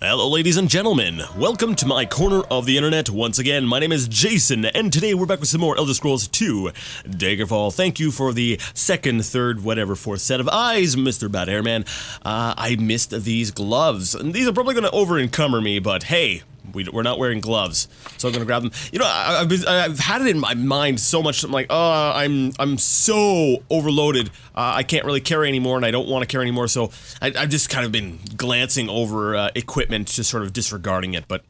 Hello ladies and gentlemen, welcome to my corner of the internet once again. My name is Jason, and today we're back with some more Elder Scrolls 2 Daggerfall. Thank you for the second, third, whatever, fourth set of eyes, Mr. Bad Hairman. I missed these gloves, and these are probably going to over-encumber me, but hey, we're not wearing gloves, so I'm gonna grab them. You know, I've had it in my mind so much. I'm like, oh, I'm so overloaded. I can't really carry anymore, and I don't want to carry anymore. So I've just kind of been glancing over equipment, just sort of disregarding it. But,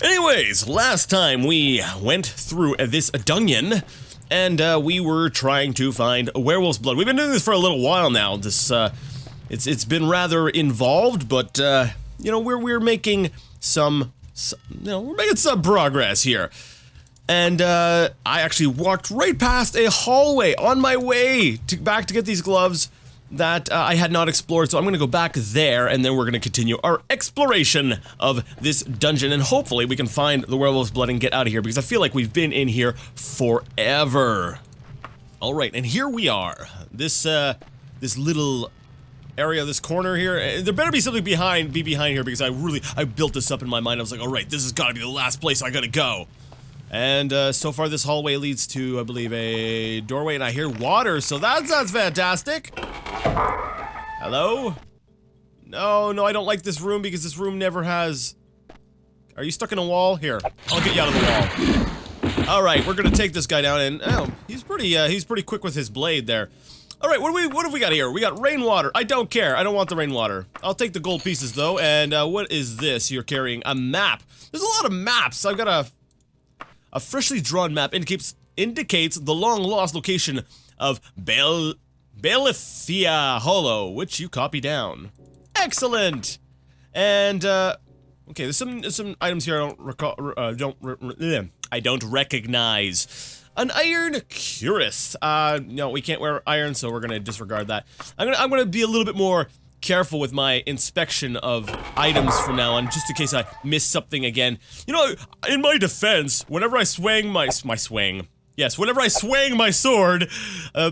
anyways, last time we went through this dungeon, and we were trying to find a werewolf's blood. We've been doing this for a little while now. This it's been rather involved, but you know, we're making some. We're making some progress here. And, I actually walked right past a hallway on my way back to get these gloves that I had not explored, so I'm gonna go back there, and then we're gonna continue our exploration of this dungeon, and hopefully we can find the werewolf's blood and get out of here, because I feel like we've been in here forever. Alright, and here we are. This little area, this corner here. There better be something behind here, because I built this up in my mind. I was like, alright, this has got to be the last place I gotta go. And so far this hallway leads to, I believe, a doorway, and I hear water, so that's fantastic. Hello? No, I don't like this room, because this room never has... Are you stuck in a wall? Here, I'll get you out of the wall. Alright, we're gonna take this guy down, and oh, he's pretty quick with his blade there. Alright, what have we got here? We got rainwater. I don't care. I don't want the rainwater. I'll take the gold pieces, though. And, what is this? You're carrying a map. There's a lot of maps. I've got a freshly drawn map indicates the long-lost location of Balithia Hollow, which you copy down. Excellent! And, okay, there's some items here I don't recognize. An iron cuirass. No, we can't wear iron, so we're gonna disregard that. I'm gonna be a little bit more careful with my inspection of items from now on, just in case I miss something again. You know, in my defense, whenever I swang whenever I swang my sword,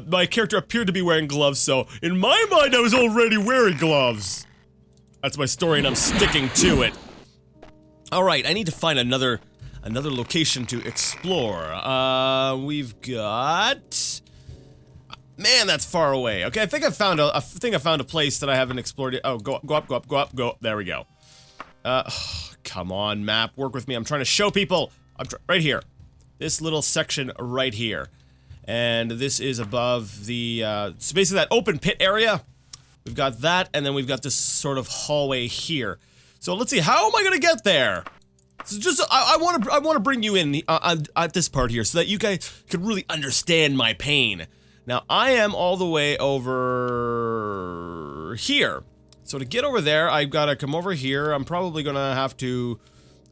my character appeared to be wearing gloves, so in my mind I was already wearing gloves. That's my story, and I'm sticking to it. Alright, I need to find another location to explore. We've got... Man, that's far away. Okay, I think I found a place that I haven't explored yet. Oh, go up. There we go. Come on, map, work with me. I'm trying to show people. Right here. This little section right here. And this is above the, so basically that open pit area. We've got that, and then we've got this sort of hallway here. So let's see, how am I gonna get there? So just, I want to bring you in at this part here so that you guys can really understand my pain. Now, I am all the way over here. So to get over there, I've got to come over here. I'm probably going to have to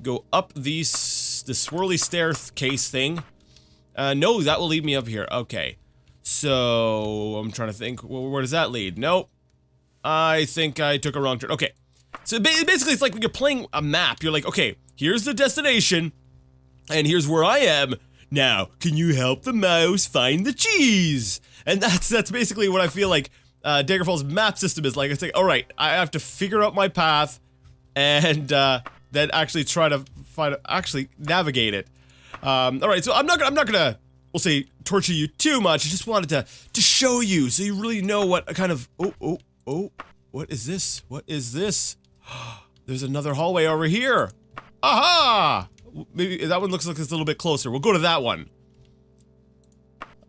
go up the swirly staircase thing. No, that will lead me up here. Okay. So, I'm trying to think. Well, where does that lead? Nope. I think I took a wrong turn. Okay. So basically, it's like when you're playing a map. You're like, okay, here's the destination, and here's where I am. Now, can you help the mouse find the cheese? And that's basically what I feel like Daggerfall's map system is like. It's like, alright, I have to figure out my path, and then actually try to navigate it. Alright, so I'm not gonna, we'll say, torture you too much. I just wanted to show you, so you really know what kind of, oh, what is this? What is this? There's another hallway over here. Aha! Maybe that one looks like it's a little bit closer. We'll go to that one.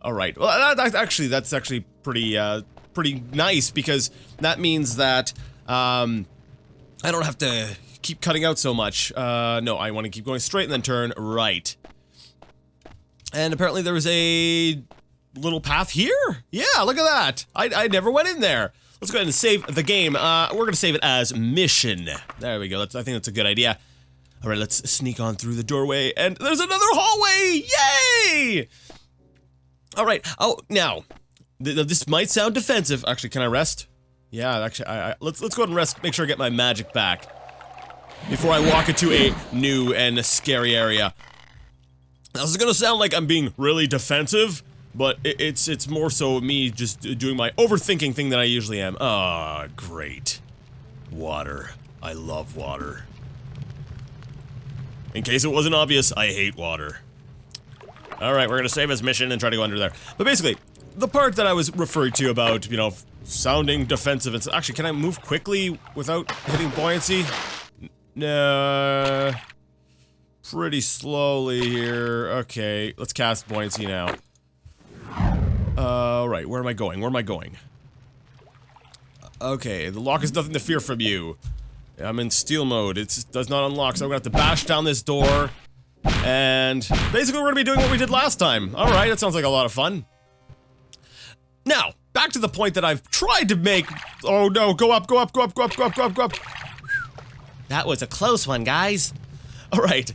Alright, well, that's actually pretty nice, because that means that, I don't have to keep cutting out so much. No, I want to keep going straight and then turn right. And apparently there was a little path here? Yeah, look at that! I never went in there. Let's go ahead and save the game. We're gonna save it as mission. There we go, I think that's a good idea. Alright, let's sneak on through the doorway, and there's another hallway! Yay! Alright, oh, now, this might sound defensive. Actually, can I rest? Yeah, actually, let's go ahead and rest, make sure I get my magic back before I walk into a new and scary area. Now, this is gonna sound like I'm being really defensive, but it's more so me just doing my overthinking thing that I usually am. Ah, great. Water. I love water. In case it wasn't obvious, I hate water. Alright, we're gonna save this mission and try to go under there. But basically, the part that I was referring to about, you know, sounding defensive and actually, can I move quickly without hitting buoyancy? No. Pretty slowly here. Okay, let's cast buoyancy now. Alright, where am I going? Where am I going? Okay, the lock is nothing to fear from you. I'm in steal mode. It does not unlock, so I'm gonna have to bash down this door. And basically we're gonna be doing what we did last time. Alright, that sounds like a lot of fun. Now, back to the point that I've tried to make. Oh no, go up, go up, go up, go up, go up, go up, go up. That was a close one, guys. Alright.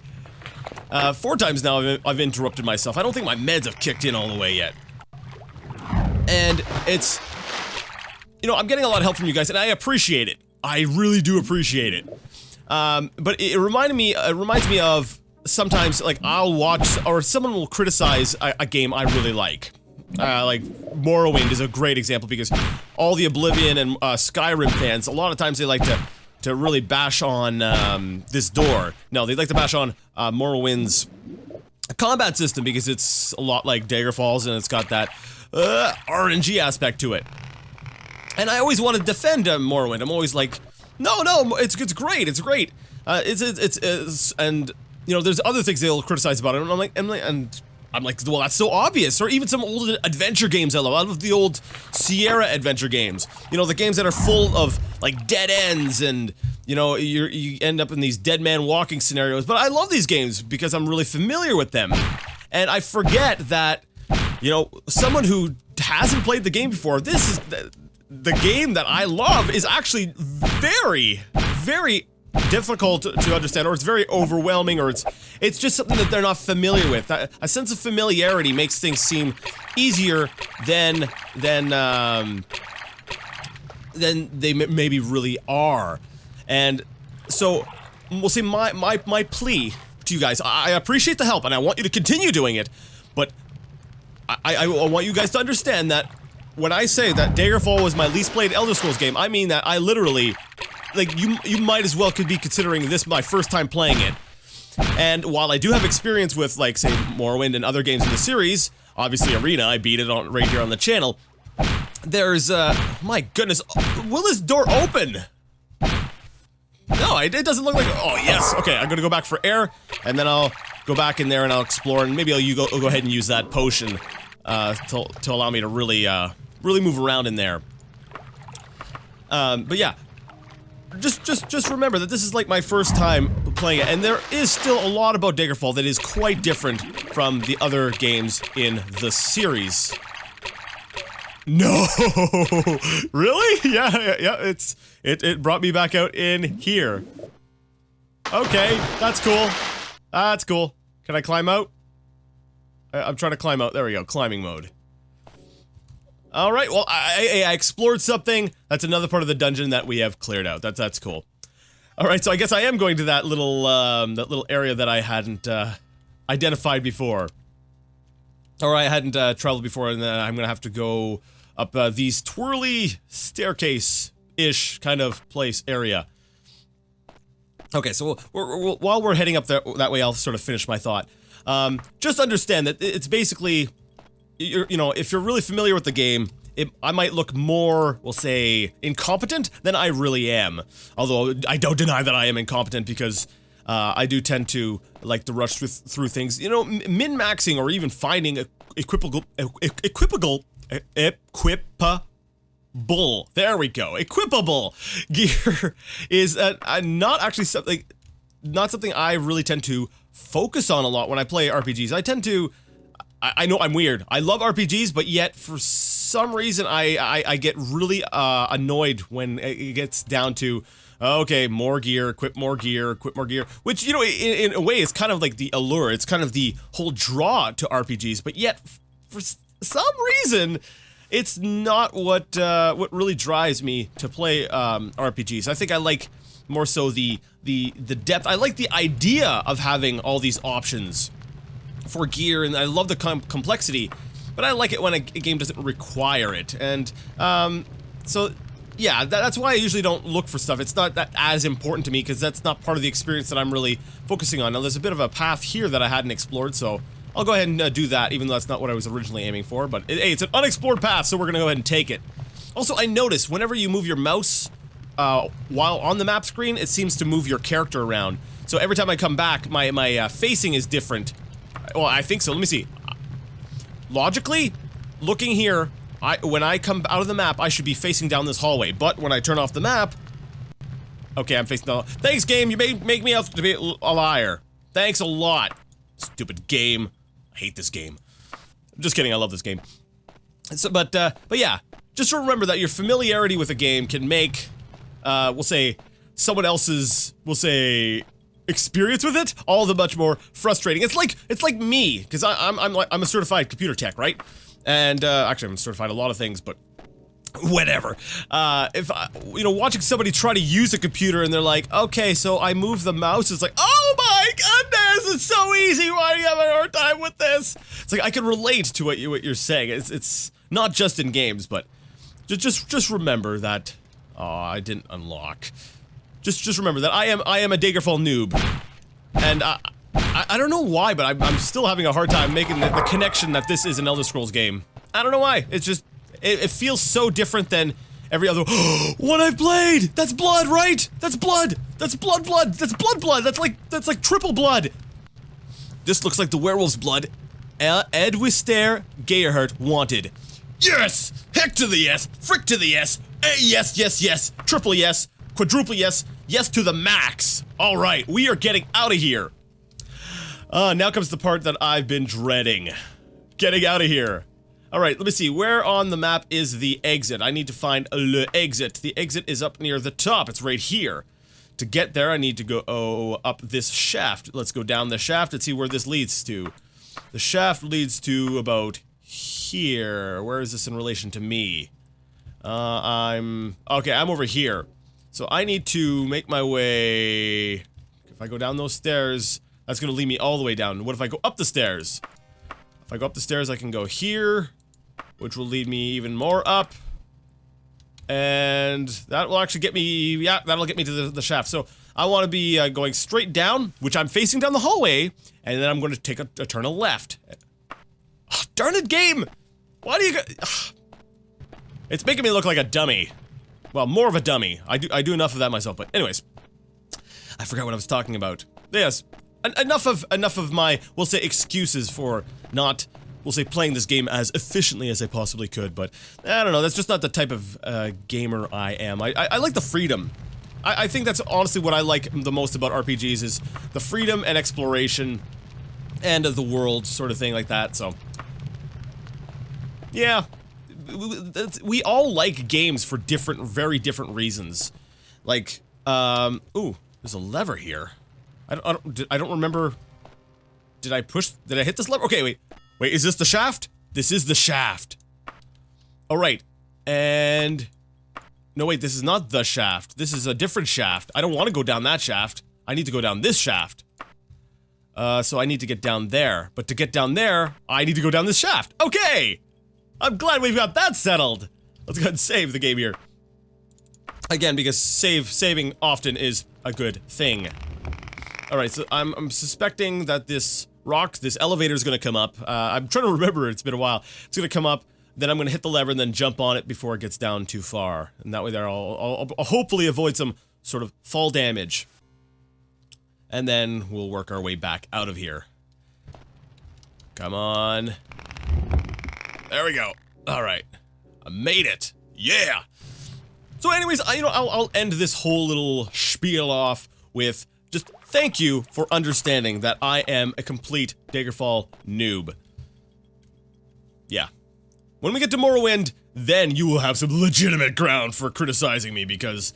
4 times now I've interrupted myself. I don't think my meds have kicked in all the way yet. And it's... You know, I'm getting a lot of help from you guys, and I appreciate it. I really do appreciate it. But it reminds me of sometimes, like, I'll watch, or someone will criticize a game I really like. Like, Morrowind is a great example because all the Oblivion and Skyrim fans, a lot of times they like to really bash on this door. No, they like to bash on Morrowind's combat system because it's a lot like Daggerfall's and it's got that RNG aspect to it. And I always want to defend Morrowind. I'm always like, no, it's great, it's great. And you know, there's other things they'll criticize about it, and I'm like, well, that's so obvious. Or even some old adventure games I love. I love the old Sierra adventure games. You know, the games that are full of, like, dead ends and, you know, you end up in these dead man walking scenarios. But I love these games because I'm really familiar with them. And I forget that, you know, someone who hasn't played the game before, this is, the game that I love is actually very, very difficult to understand, or it's very overwhelming, or it's just something that they're not familiar with. A sense of familiarity makes things seem easier than they maybe really are. And so we'll see, my plea to you guys, I appreciate the help and I want you to continue doing it, but I want you guys to understand that when I say that Daggerfall was my least played Elder Scrolls game, I mean that I literally, like, you might as well could be considering this my first time playing it. And while I do have experience with, like, say, Morrowind and other games in the series, obviously Arena, I beat it on right here on the channel, there's, my goodness, will this door open? No, it doesn't look like, oh yes, okay, I'm gonna go back for air, and then I'll go back in there and I'll explore, and maybe I'll go ahead and use that potion, to allow me to really move around in there. But yeah. Just remember that this is like my first time playing it, and there is still a lot about Daggerfall that is quite different from the other games in the series. No! Really? Yeah, it brought me back out in here. Okay, that's cool. That's cool. Can I climb out? I'm trying to climb out. There we go, climbing mode. Alright, well, I explored something. That's another part of the dungeon that we have cleared out. That's cool. Alright, so I guess I am going to that little area that I hadn't, identified before. Or I hadn't, traveled before, and then I'm gonna have to go up, these twirly staircase-ish kind of place area. Okay, so while we're heading up that way, I'll sort of finish my thought. Just understand that it's basically... You know, if you're really familiar with the game, I might look more, we'll say, incompetent than I really am. Although, I don't deny that I am incompetent because I do tend to like to rush through things. You know, min-maxing or even finding equipable, there we go, equipable gear is not actually something, not something I really tend to focus on a lot when I play RPGs. I tend to... I know I'm weird. I love RPGs, but yet for some reason I get really annoyed when it gets down to, okay, more gear, equip more gear, which, you know, in a way is kind of like the allure. It's kind of the whole draw to RPGs, but yet for some reason it's not what really drives me to play RPGs. I think I like more so the depth. I like the idea of having all these options for gear, and I love the complexity, but I like it when a game doesn't require it. And so yeah, that's why I usually don't look for stuff. It's not that as important to me, because that's not part of the experience that I'm really focusing on. Now, there's a bit of a path here that I hadn't explored, so I'll go ahead and do that, even though that's not what I was originally aiming for. But, hey, it's an unexplored path, so we're gonna go ahead and take it. Also, I noticed whenever you move your mouse while on the map screen, it seems to move your character around. So every time I come back, my facing is different. Well, I think so. Let me see. Logically, looking here, when I come out of the map, I should be facing down this hallway. But when I turn off the map... Okay, I'm facing down... Thanks, game! You make me out to be a liar. Thanks a lot. Stupid game. I hate this game. Just kidding, I love this game. So, but yeah. Just remember that your familiarity with a game can make, we'll say, someone else's, we'll say, experience with it all the much more frustrating. It's like me, because I'm a certified computer tech, right? And actually, I'm certified a lot of things, but whatever. If watching somebody try to use a computer and they're like, okay, so I move the mouse, it's like, oh my goodness, it's so easy. Why are you having a hard time with this? It's like I can relate to what you're saying. It's not just in games, but just remember that. Oh, I didn't unlock. Just remember that I am a Daggerfall noob, and I don't know why, but I'm still having a hard time making the connection that this is an Elder Scrolls game. I don't know why. It's just it feels so different than every other one I've played. That's blood, right? That's blood. That's blood. That's blood. That's like triple blood. This looks like the werewolf's blood. Ed Wister, Gayerhurt wanted. Yes! Heck to the yes! Frick to the yes! Yes! Triple yes! Quadruple yes! Yes to the max! Alright, we are getting out of here! Now comes the part that I've been dreading. Getting out of here. Alright, let me see. Where on the map is the exit? I need to find the exit. The exit is up near the top. It's right here. To get there, I need to go up this shaft. Let's go down the shaft and see where this leads to. The shaft leads to about here. Where is this in relation to me? I'm over here. So I need to make my way... If I go down those stairs, that's gonna lead me all the way down. What if I go up the stairs? If I go up the stairs, I can go here, which will lead me even more up. And that will actually get me... Yeah, that'll get me to the shaft. So I want to be going straight down, which I'm facing down the hallway, and then I'm going to take a turn a left. Oh, darn it, game! Why do you... It's making me look like a dummy. Well, more of a dummy. I do enough of that myself, but anyways. I forgot what I was talking about. Yes. Enough of my, we'll say, excuses for not, we'll say, playing this game as efficiently as I possibly could, but I don't know, that's just not the type of gamer I am. I like the freedom. I think that's honestly what I like the most about RPGs is the freedom and exploration and the world sort of thing like that, so. Yeah. We all like games for very different reasons. Like, ooh, there's a lever here. I don't remember. Did I hit this lever? Okay, wait, is this the shaft? This is the shaft. Alright, and... No, wait, this is not the shaft. This is a different shaft. I don't want to go down that shaft. I need to go down this shaft. So I need to get down there. But to get down there, I need to go down this shaft. Okay! I'm glad we've got that settled. Let's go ahead and save the game here. Again, because saving often is a good thing. Alright, so I'm suspecting that this elevator is gonna come up. I'm trying to remember, it's been a while. It's gonna come up, then I'm gonna hit the lever and then jump on it before it gets down too far. And that way there I'll hopefully avoid some sort of fall damage. And then we'll work our way back out of here. Come on. There we go. Alright. I made it. Yeah! So anyways, I'll end this whole little spiel off with just thank you for understanding that I am a complete Daggerfall noob. Yeah. When we get to Morrowind, then you will have some legitimate ground for criticizing me because,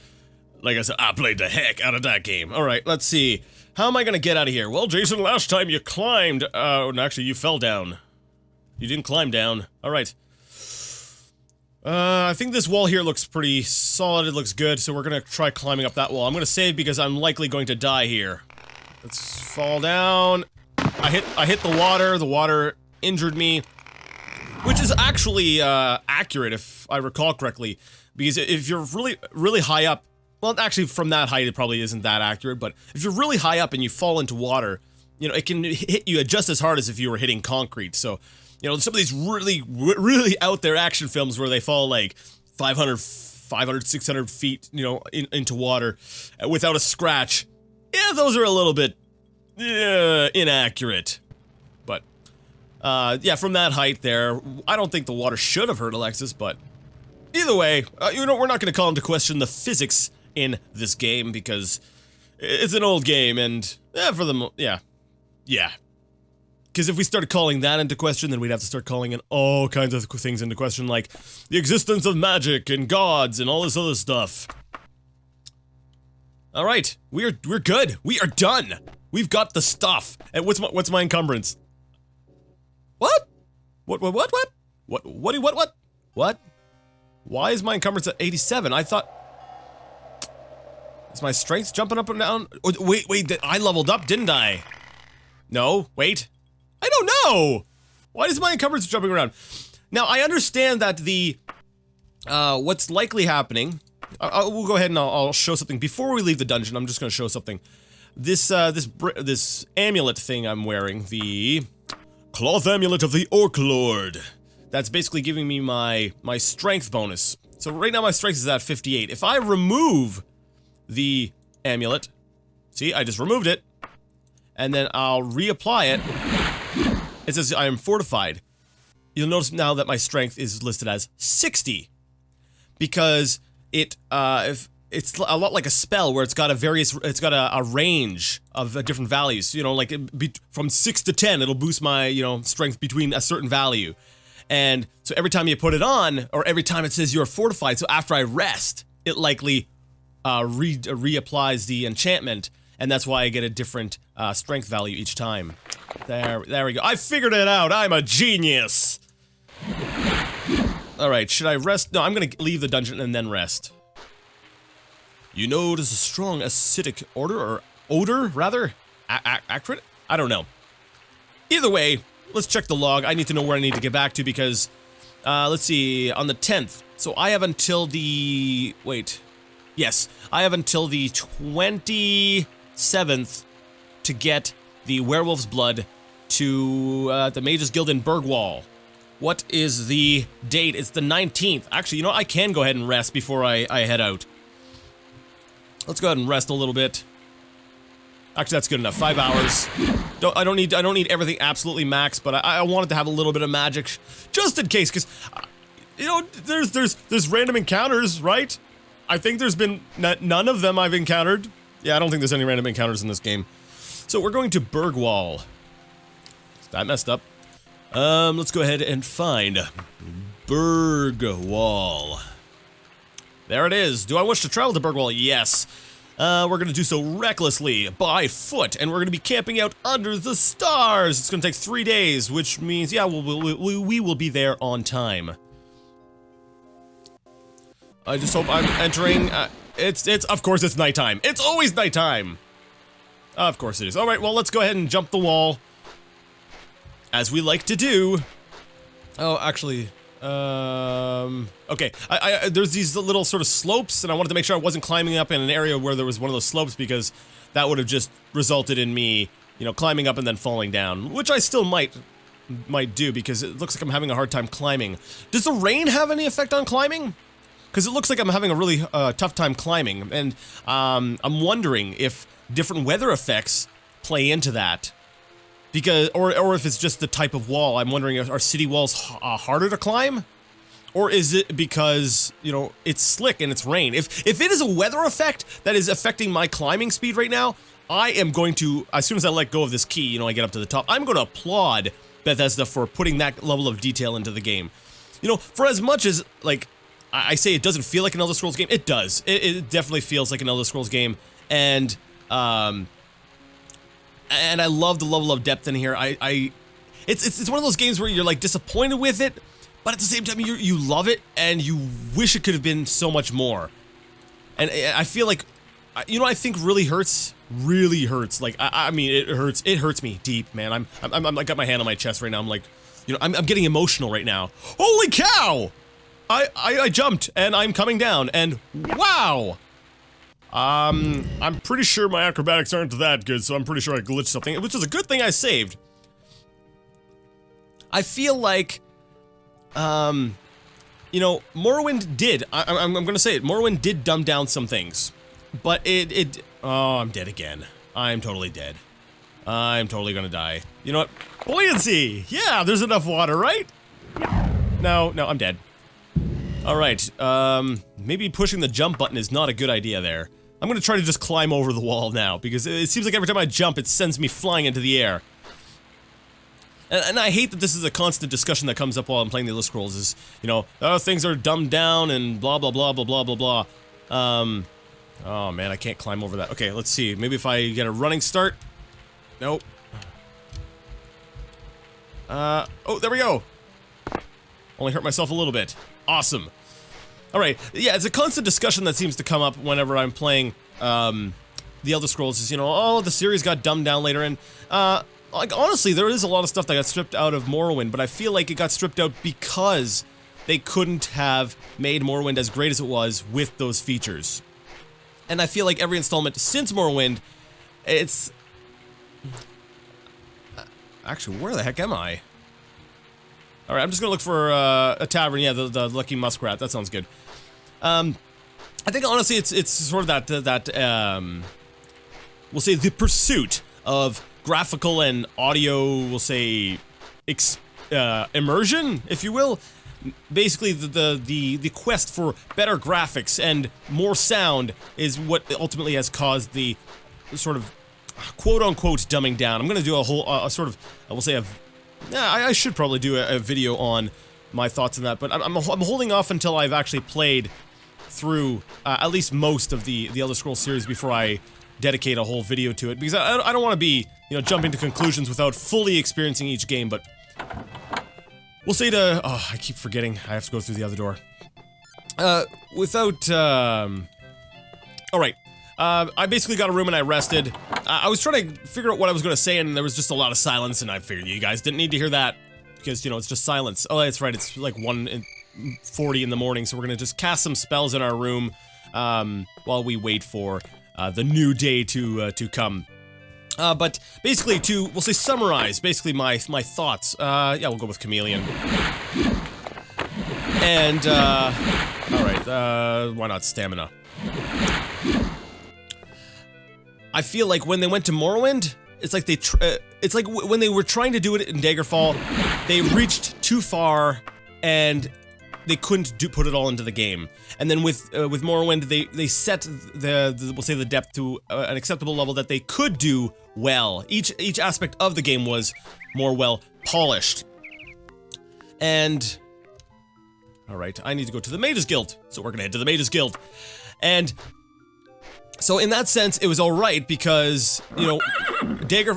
like I said, I played the heck out of that game. Alright, let's see. How am I gonna get out of here? Well, Jason, last time you climbed, actually you fell down. You didn't climb down. Alright. I think this wall here looks pretty solid, it looks good, so we're gonna try climbing up that wall. I'm gonna save because I'm likely going to die here. Let's fall down. I hit the water injured me. Which is actually, accurate if I recall correctly. Because if you're really, really high up, well, actually from that height it probably isn't that accurate, but if you're really high up and you fall into water, you know, it can hit you just as hard as if you were hitting concrete. So, you know, some of these really, really out there action films where they fall like 500, 600 feet, you know, into water without a scratch. Yeah, those are a little bit inaccurate. But, yeah, from that height there, I don't think the water should have hurt Alexis, but either way, you know, we're not going to call into question the physics in this game because it's an old game and, yeah. Because if we started calling that into question, then we'd have to start calling in all kinds of things into question, like the existence of magic and gods and all this other stuff. All right, we're good. We are done. We've got the stuff. And what's my encumbrance? What? What? Why is my encumbrance at 87? I thought. Is my strength jumping up and down? Oh, wait, I leveled up, didn't I? No, wait. I don't know! Why is my encumbrance jumping around? Now, I understand that the, what's likely happening, we'll go ahead and I'll show something. Before we leave the dungeon, I'm just gonna show something. This amulet thing I'm wearing, the Cloth Amulet of the Orc Lord. That's basically giving me my strength bonus. So right now my strength is at 58. If I remove the amulet, see, I just removed it, and then I'll reapply it. It says I am fortified. You'll notice now that my strength is listed as 60. Because it's a lot like a spell where it's got a range of different values. You know, like from 6 to 10, it'll boost my, you know, strength between a certain value. And so every time you put it on, or every time it says you're fortified, so after I rest, it likely reapplies the enchantment. And that's why I get a different strength value each time. There we go. I figured it out. I'm a genius. All right, should I rest? No, I'm gonna leave the dungeon and then rest. You notice a strong acidic odor, rather? Accurate? I don't know. Either way, let's check the log. I need to know where I need to get back to because, let's see, on the 10th. So I have until the, yes, I have until the 27th to get the werewolf's blood to the Mage's Guild in Bergwall. What is the date? It's the 19th. Actually, you know, I can go ahead and rest before I head out. Let's go ahead and rest a little bit. Actually, that's good enough. 5 hours. I don't need everything absolutely max, but I wanted to have a little bit of magic just in case, because you know, there's random encounters, right? I think there's been none of them I've encountered. Yeah, I don't think there's any random encounters in this game. So we're going to Bergwall. That messed up. Let's go ahead and find Bergwall. There it is. Do I wish to travel to Bergwall? Yes. We're gonna do so recklessly, by foot, and we're gonna be camping out under the stars. It's gonna take 3 days, which means, yeah, we will be there on time. I just hope I'm entering, of course it's nighttime. It's always nighttime! Of course it is. Alright, well, let's go ahead and jump the wall. As we like to do. Oh, actually, okay, there's these little sort of slopes, and I wanted to make sure I wasn't climbing up in an area where there was one of those slopes, because that would have just resulted in me, you know, climbing up and then falling down, which I still might do, because it looks like I'm having a hard time climbing. Does the rain have any effect on climbing? Because it looks like I'm having a really tough time climbing, and I'm wondering if different weather effects play into that. Because, or if it's just the type of wall. I'm wondering, are city walls harder to climb? Or is it because, you know, it's slick and it's rain? If it is a weather effect that is affecting my climbing speed right now, I am going to, as soon as I let go of this key, you know, I get up to the top, I'm going to applaud Bethesda for putting that level of detail into the game. You know, for as much as, like, I say it doesn't feel like an Elder Scrolls game, it does. It definitely feels like an Elder Scrolls game, and I love the level of depth in here. It's one of those games where you're like disappointed with it, but at the same time you love it and you wish it could have been so much more. And I feel like, you know, I think really hurts. Like I mean, it hurts me deep, man. I got my hand on my chest right now. I'm like, you know, I'm getting emotional right now. Holy cow! I jumped, and I'm coming down, and wow! I'm pretty sure my acrobatics aren't that good, so I'm pretty sure I glitched something, which is a good thing I saved. I feel like, you know, Morrowind did, I'm gonna say it, Morrowind did dumb down some things. But oh, I'm dead again. I'm totally dead. I'm totally gonna die. You know what? Buoyancy! Yeah, there's enough water, right? No, I'm dead. Alright, maybe pushing the jump button is not a good idea there. I'm gonna try to just climb over the wall now, because it seems like every time I jump, it sends me flying into the air. And I hate that this is a constant discussion that comes up while I'm playing the Elder Scrolls, is, you know, oh, things are dumbed down and blah blah blah blah blah blah blah. Oh man, I can't climb over that. Okay, let's see, maybe if I get a running start. Nope. Oh, there we go! Only hurt myself a little bit. Awesome. Alright, yeah, it's a constant discussion that seems to come up whenever I'm playing, the Elder Scrolls, is, you know, oh, the series got dumbed down later, and, like, honestly, there is a lot of stuff that got stripped out of Morrowind, but I feel like it got stripped out because they couldn't have made Morrowind as great as it was with those features. And I feel like every installment since Morrowind, it's... Actually, where the heck am I? Alright, I'm just gonna look for, a tavern, yeah, the Lucky Muskrat, that sounds good. I think, honestly, it's sort of that, we'll say, the pursuit of graphical and audio, we'll say, immersion, if you will. Basically, the quest for better graphics and more sound is what ultimately has caused the sort of quote-unquote dumbing down. I'm gonna do a whole, sort of, I will say, I should probably do a video on my thoughts on that, but I'm holding off until I've actually played through at least most of the Elder Scrolls series before I dedicate a whole video to it, because I don't want to be, you know, jumping to conclusions without fully experiencing each game, but we'll say to, oh, I keep forgetting, I have to go through the other door. Alright, I basically got a room and I rested. I was trying to figure out what I was going to say, and there was just a lot of silence, and I figured you guys didn't need to hear that, because, you know, it's just silence. Oh, that's right, it's like 1:40 in the morning, so we're gonna just cast some spells in our room, while we wait for, the new day to come. But basically, we'll say, summarize, basically, my thoughts, yeah, we'll go with Chameleon. And, alright, why not Stamina? I feel like when they went to Morrowind, it's like it's like when they were trying to do it in Daggerfall, they reached too far, and they couldn't put it all into the game. And then with Morrowind, they set we'll say the depth to an acceptable level that they could do well. Each aspect of the game was more well polished. And alright, I need to go to the Mages Guild, so we're gonna head to the Mages Guild. And so in that sense, it was alright because, you know,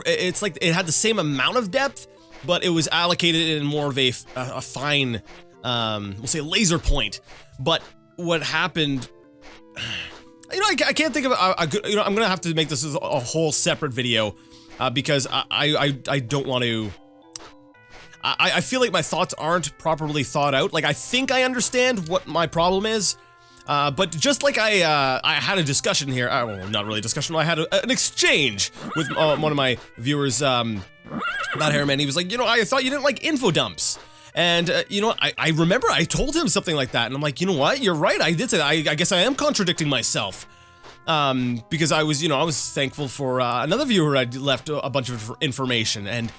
it's like it had the same amount of depth, but it was allocated in more of a fine, we'll say, laser point. But what happened, you know, I can't think of a good, you know, I'm gonna have to make this as a whole separate video, because I don't want to, I feel like my thoughts aren't properly thought out. Like, I think I understand what my problem is, but just like I had a discussion here, well, not really a discussion, I had an exchange with one of my viewers, that Hairman. He was like, you know, I thought you didn't like info dumps. And, you know, I remember I told him something like that, and I'm like, you know what, you're right, I did say that. I guess I am contradicting myself. Because I was, you know, I was thankful for, another viewer I'd left a bunch of information, and,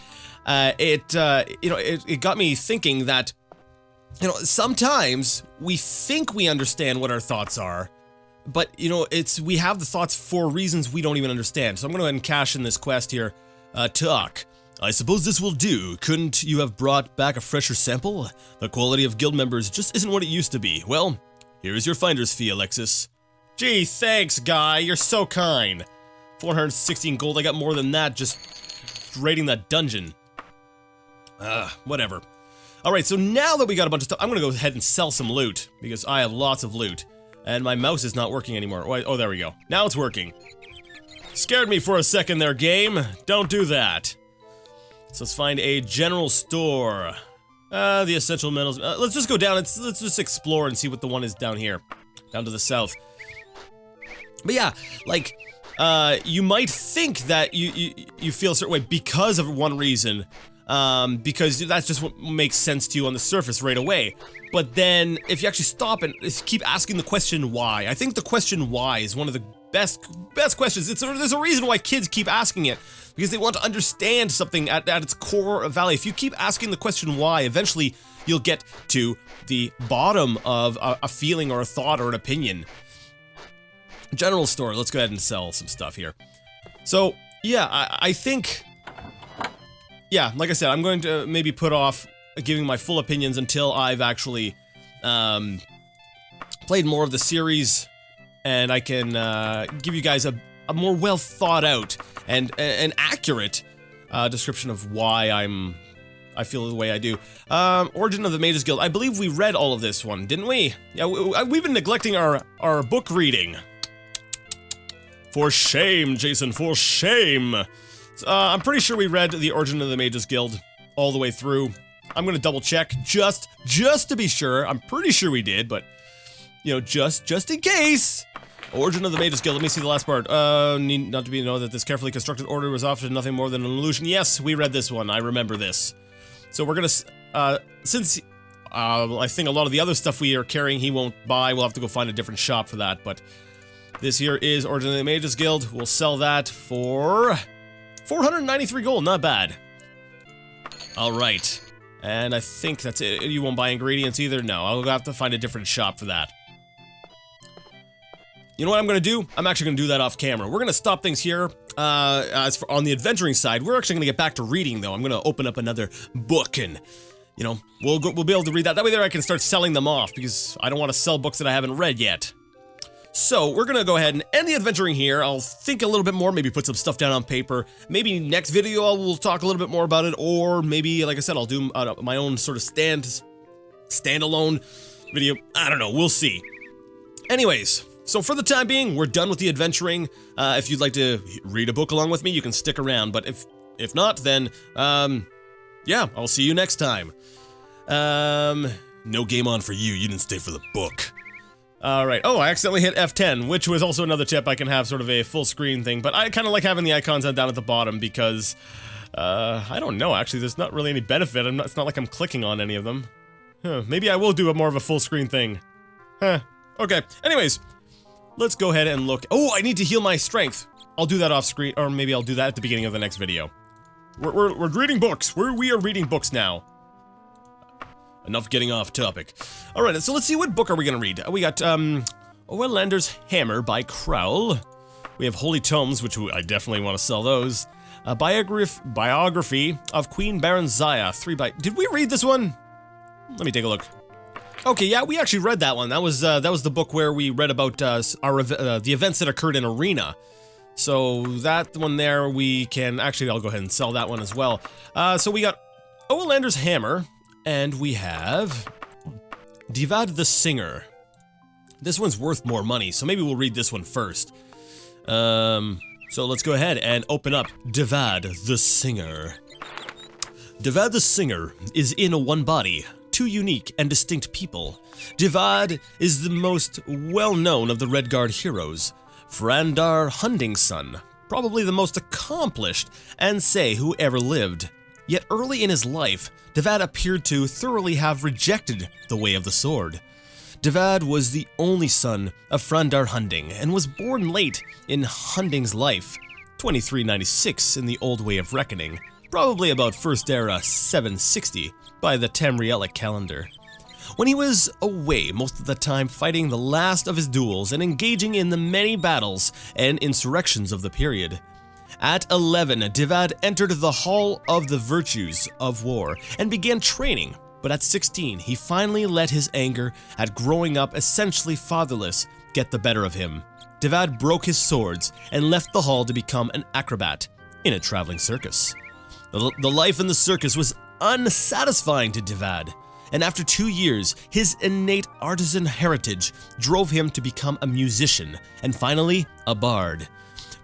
you know, it got me thinking that, you know, sometimes we think we understand what our thoughts are, but, you know, we have the thoughts for reasons we don't even understand. So I'm gonna go ahead and cash in this quest here. Talk. I suppose this will do. Couldn't you have brought back a fresher sample? The quality of guild members just isn't what it used to be. Well, here's your finder's fee, Alexis. Gee, thanks, guy. You're so kind. 416 gold. I got more than that just raiding that dungeon. Whatever. Alright, so now that we got a bunch of stuff, I'm gonna go ahead and sell some loot, because I have lots of loot. And my mouse is not working anymore. Oh, there we go. Now it's working. Scared me for a second there, game. Don't do that. So let's find a general store. The essential metals. Let's just go down. Let's just explore and see what the one is down here. Down to the south. But yeah, like, you might think that you feel a certain way because of one reason. Because that's just what makes sense to you on the surface right away. But then, if you actually stop and keep asking the question why, I think the question why is one of the best questions. There's a reason why kids keep asking it, because they want to understand something at its core value. If you keep asking the question why, eventually you'll get to the bottom of a feeling or a thought or an opinion. General store, let's go ahead and sell some stuff here. So, yeah, I think... Yeah, like I said, I'm going to maybe put off giving my full opinions until I've actually played more of the series, and I can give you guys a more well thought out and an accurate description of why I feel the way I do. Origin of the Mages Guild. I believe we read all of this one, didn't we? Yeah, we've been neglecting our book reading. For shame, Jason, for shame. I'm pretty sure we read the Origin of the Mages Guild all the way through. I'm gonna double check just to be sure. I'm pretty sure we did, but you know, just in case. Origin of the Mages Guild. Let me see the last part. Need not to be know that this carefully constructed order was often nothing more than an illusion. Yes, we read this one. I remember this. So we're gonna since I think a lot of the other stuff we are carrying he won't buy. We'll have to go find a different shop for that. But this here is Origin of the Mages Guild. We'll sell that for 493 gold, not bad. Alright. And I think that's it. You won't buy ingredients either? No, I'll have to find a different shop for that. You know what I'm gonna do? I'm actually gonna do that off camera. We're gonna stop things here. As for on the adventuring side, we're actually gonna get back to reading though. I'm gonna open up another book and, you know, we'll be able to read that. That way there I can start selling them off because I don't want to sell books that I haven't read yet. So, we're gonna go ahead and end the adventuring here. I'll think a little bit more, maybe put some stuff down on paper. Maybe next video we'll talk a little bit more about it, or maybe, like I said, I'll do my own sort of standalone video. I don't know, we'll see. Anyways, so for the time being, we're done with the adventuring. If you'd like to read a book along with me, you can stick around, but if not, then, yeah, I'll see you next time. No game on for you, you didn't stay for the book. Alright, oh, I accidentally hit F10, which was also another tip. I can have sort of a full screen thing, but I kind of like having the icons down at the bottom because, I don't know, actually, there's not really any benefit. It's not like I'm clicking on any of them. Huh, maybe I will do more of a full screen thing. Huh, okay, anyways, let's go ahead and look. Oh, I need to heal my strength. I'll do that off screen, or maybe I'll do that at the beginning of the next video. We're reading books. We are reading books now. Enough getting off topic. Alright, so let's see, what book are we gonna read? We got, Owenlander's Hammer by Crowell. We have Holy Tomes, which I definitely want to sell those. A biography of Queen Baronziah, 3 by... Did we read this one? Let me take a look. Okay, yeah, we actually read that one. That was the book where we read about, the events that occurred in Arena. So, that one there, we can... Actually, I'll go ahead and sell that one as well. So we got Owenlander's Hammer... And we have Divad the Singer. This one's worth more money, so maybe we'll read this one first. So let's go ahead and open up Divad the Singer. Divad the Singer is in one body, 2 unique and distinct people. Divad is the most well-known of the Redguard heroes. Frandar Hunding's son, probably the most accomplished Ansei who ever lived. Yet early in his life, Divad appeared to thoroughly have rejected the way of the sword. Divad was the only son of Frandar Hunding and was born late in Hunding's life, 2396 in the old way of reckoning, probably about First Era 760 by the Tamrielic calendar. When he was away most of the time fighting the last of his duels and engaging in the many battles and insurrections of the period. At 11, Divad entered the Hall of the Virtues of War and began training, but at 16, he finally let his anger at growing up essentially fatherless get the better of him. Divad broke his swords and left the hall to become an acrobat in a traveling circus. The life in the circus was unsatisfying to Divad, and after 2 years, his innate artisan heritage drove him to become a musician and finally a bard.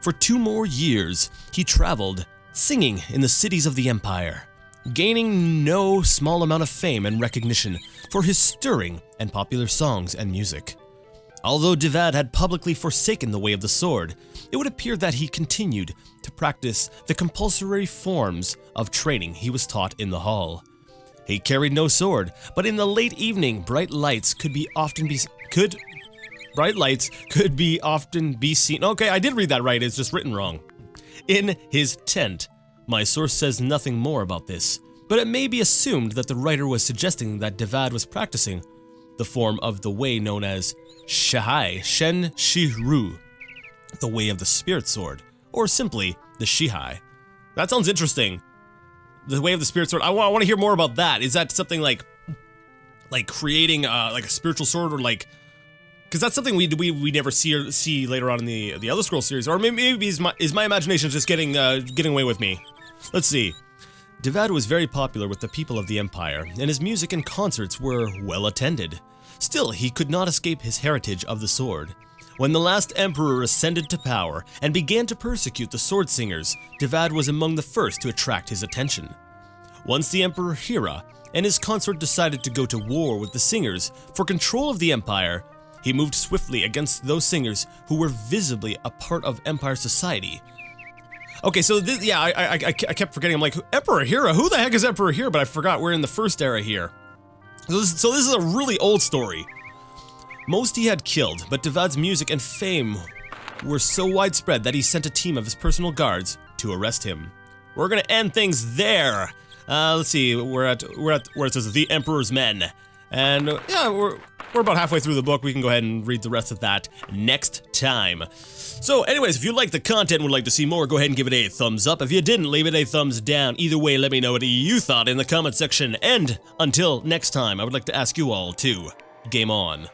For 2 more years, he traveled, singing in the cities of the Empire. gaining no small amount of fame and recognition for his stirring and popular songs and music. Although Davad had publicly forsaken the way of the sword, it would appear that he continued to practice the compulsory forms of training he was taught in the hall. He carried no sword, but in the late evening, bright lights could often be seen. Okay, I did read that right, it's just written wrong. In his tent. My source says nothing more about this, but it may be assumed that the writer was suggesting that Davad was practicing the form of the way known as Shihai Shen Shiru, the way of the spirit sword, or simply the Shihai. That sounds interesting. The way of the spirit sword. I want to hear more about that. Is that something like creating like a spiritual sword, or like, because that's something we never see later on in the Elder Scrolls series, or maybe is my imagination just getting away with me? Let's see. Davad was very popular with the people of the Empire, and his music and concerts were well attended. Still, he could not escape his heritage of the sword. When the last emperor ascended to power and began to persecute the sword singers, Davad was among the first to attract his attention. Once the Emperor Hira and his consort decided to go to war with the singers for control of the Empire, he moved swiftly against those singers who were visibly a part of Empire society. Okay, so this, yeah, I kept forgetting. I'm like, Emperor Hira? Who the heck is Emperor Hira? But I forgot we're in the first era here. So this is a really old story. Most he had killed, but Davad's music and fame were so widespread that he sent a team of his personal guards to arrest him. We're gonna end things there. Let's see, we're at where it says the Emperor's Men, and yeah, we're about halfway through the book. We can go ahead and read the rest of that next time. So anyways, if you like the content and would like to see more, go ahead and give it a thumbs up. If you didn't, leave it a thumbs down. Either way, let me know what you thought in the comment section. And until next time, I would like to ask you all to game on.